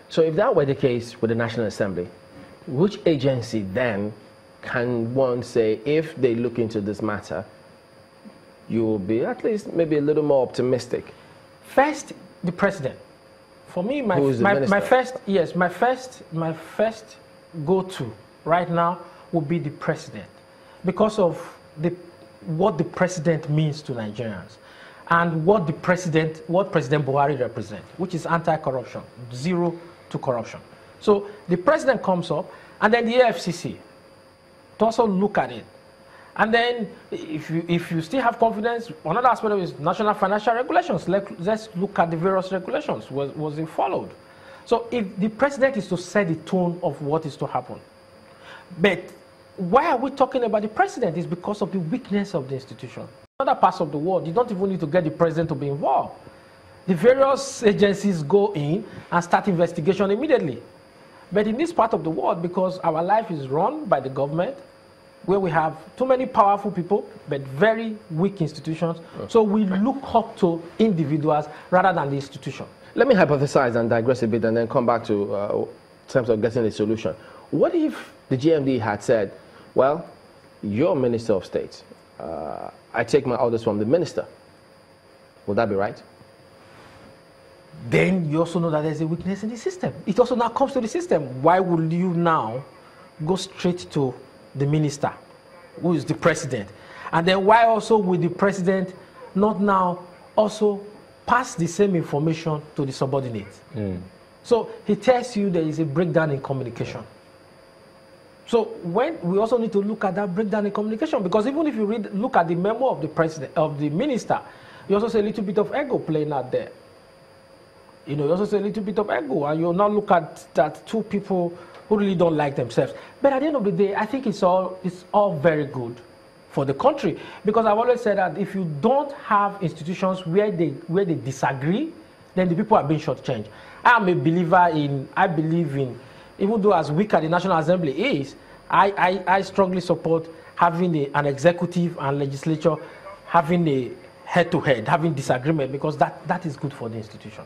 So if that were the case with the National Assembly, which agency then can one say, if they look into this matter, you will be at least maybe a little more optimistic? First, the president. For me, my first go-to right now would be the president, because of what the president means to Nigerians, and what President Buhari represents, which is anti-corruption, zero to corruption. So the president comes up, and then the AFCC to also look at it. And then if you still have confidence, another aspect of it is national financial regulations. Let's look at the various regulations. Was it followed? So if the president is to set the tone of what is to happen. But why are we talking about the president? It's because of the weakness of the institution. In other parts of the world, you don't even need to get the president to be involved. The various agencies go in and start investigation immediately. But in this part of the world, because our life is run by the government, where we have too many powerful people, but very weak institutions, so we look up to individuals rather than the institution. Let me hypothesize and digress a bit and then come back to terms of getting a solution. What if the GMD had said, well, you're Minister of State. I take my orders from the minister. Would that be right? Then you also know that there's a weakness in the system. It also now comes to the system. Why would you now go straight to the minister, who is the president? And then why also would the president not now also pass the same information to the subordinates? So he tells you there is a breakdown in communication. So when we also need to look at that breakdown in communication, because even if you look at the memo of the president, of the minister, you also see a little bit of ego playing out there. You know, you also see a little bit of ego, and you now look at that two people who really don't like themselves. But at the end of the day, I think it's all very good for the country, because I've always said that if you don't have institutions where they disagree, then the people are being shortchanged. I believe in, even though as weak as the National Assembly is, I strongly support having an executive and legislature having a head-to-head, having disagreement, because that is good for the institution.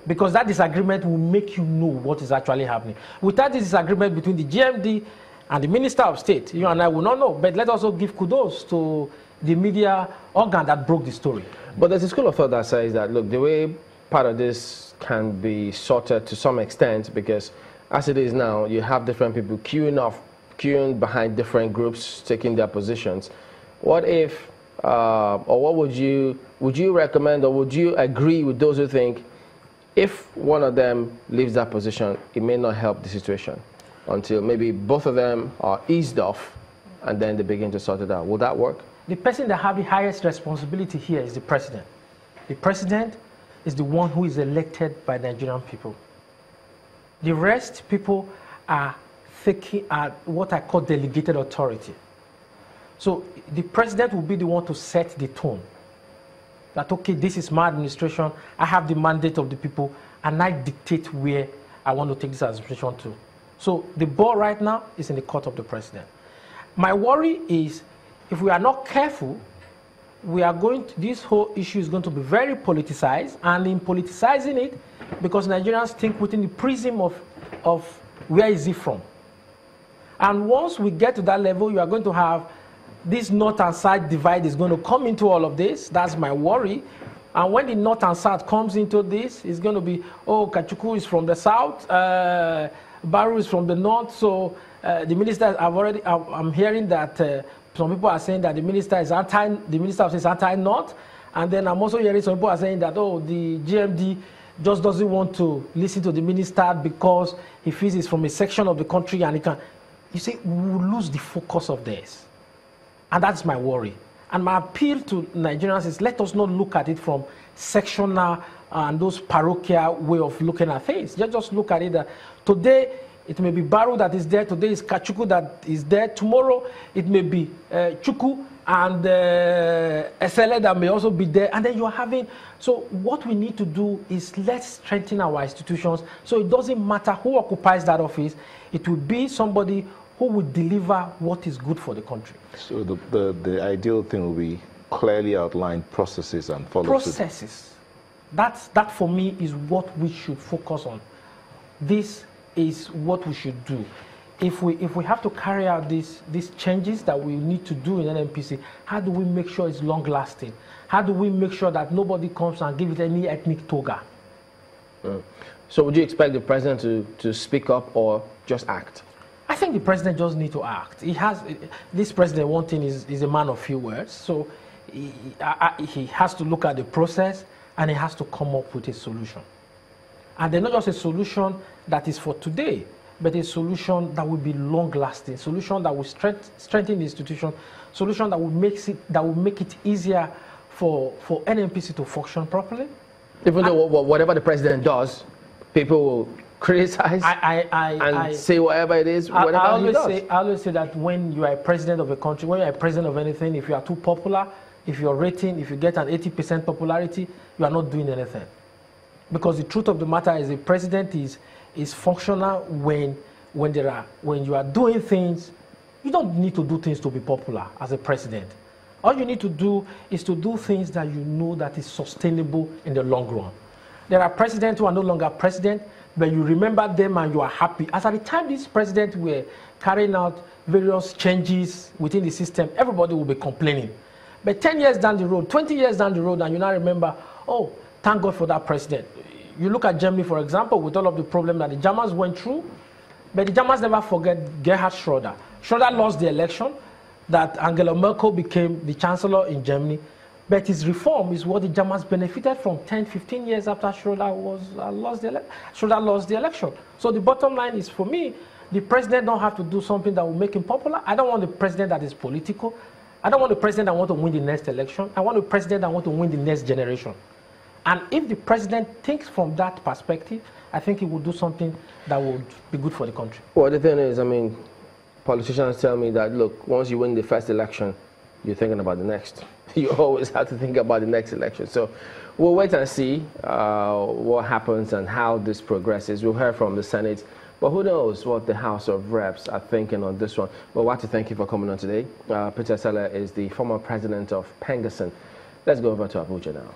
Because that disagreement will make you know what is actually happening. Without this disagreement between the GMD and the Minister of State, you and I will not know. But let's also give kudos to the media organ that broke the story. But there's a school of thought that says that, look, the way part of this can be sorted to some extent, because as it is now, you have different people queuing behind different groups, taking their positions. What if, or what would you recommend, or would you agree with those who think, if one of them leaves that position, it may not help the situation until maybe both of them are eased off and then they begin to sort it out? Will that work? The person that has the highest responsibility here is the president. The president is the one who is elected by Nigerian people. The rest people are what I call delegated authority. So the president will be the one to set the tone. That, okay, this is my administration, I have the mandate of the people, and I dictate where I want to take this administration to. So the ball right now is in the court of the president. My worry is, if we are not careful, this whole issue is going to be very politicized, and in politicizing it, because Nigerians think within the prism of where is it from. And once we get to that level, you are going to have this north and south divide is going to come into all of this. That's my worry. And when the north and south comes into this, it's going to be, oh, Kachuku is from the south, Baru is from the north. So the minister, I'm hearing that some people are saying that the minister of State is anti-north. And then I'm also hearing some people are saying that, oh, the GMD just doesn't want to listen to the minister because he feels he's from a section of the country and he can. You see, we will lose the focus of this. And that's my worry. And my appeal to Nigerians is, let us not look at it from sectional and those parochial way of looking at things. Just look at it that today it may be Baru that is there, today is Kachuku that is there, tomorrow it may be Chuku and Esele that may also be there. And then you are having, so what we need to do is let's strengthen our institutions so it doesn't matter who occupies that office, it will be somebody who would deliver what is good for the country. So the ideal thing will be clearly outlined processes and follow-through. Processes. That for me is what we should focus on. this is what we should do. If we have to carry out these changes that we need to do in NNPC, how do we make sure it's long lasting? How do we make sure that nobody comes and give it any ethnic toga? So would you expect the president to speak up or just act? I think the president just needs to act. This president, one thing is a man of few words, so he has to look at the process and he has to come up with a solution. And then not just a solution that is for today, but a solution that will be long-lasting, solution that will strengthen the institution, solution that will make it easier for NNPC to function properly. Even though whatever the president does, people will criticize and say whatever it is, whatever he does. I always say that when you are a president of a country, when you are a president of anything, if you are too popular, if you get an 80% popularity, you are not doing anything. Because the truth of the matter is, a president is functional when you are doing things. You don't need to do things to be popular as a president. All you need to do is to do things that you know that is sustainable in the long run. There are presidents who are no longer president, but you remember them and you are happy. As at the time these presidents were carrying out various changes within the system, everybody will be complaining. But 10 years down the road, 20 years down the road, and you now remember, oh, thank God for that president. You look at Germany, for example, with all of the problems that the Germans went through, but the Germans never forget Gerhard Schröder. Schröder lost the election, that Angela Merkel became the chancellor in Germany, but his reform is what the Germans benefited from 10, 15 years after Schröder lost the election. So the bottom line is, for me, the president don't have to do something that will make him popular. I don't want a president that is political. I don't want a president that wants to win the next election. I want a president that wants to win the next generation. And if the president thinks from that perspective, I think he will do something that would be good for the country. Well, the thing is, I mean, politicians tell me that, look, once you win the first election, you're thinking about the next. You always have to think about the next election. So we'll wait and see what happens and how this progresses. We'll hear from the Senate, but who knows what the House of Reps are thinking on this one. But I want to thank you for coming on today. Peter Esele is the former president of Pengassan. Let's go over to Abuja now.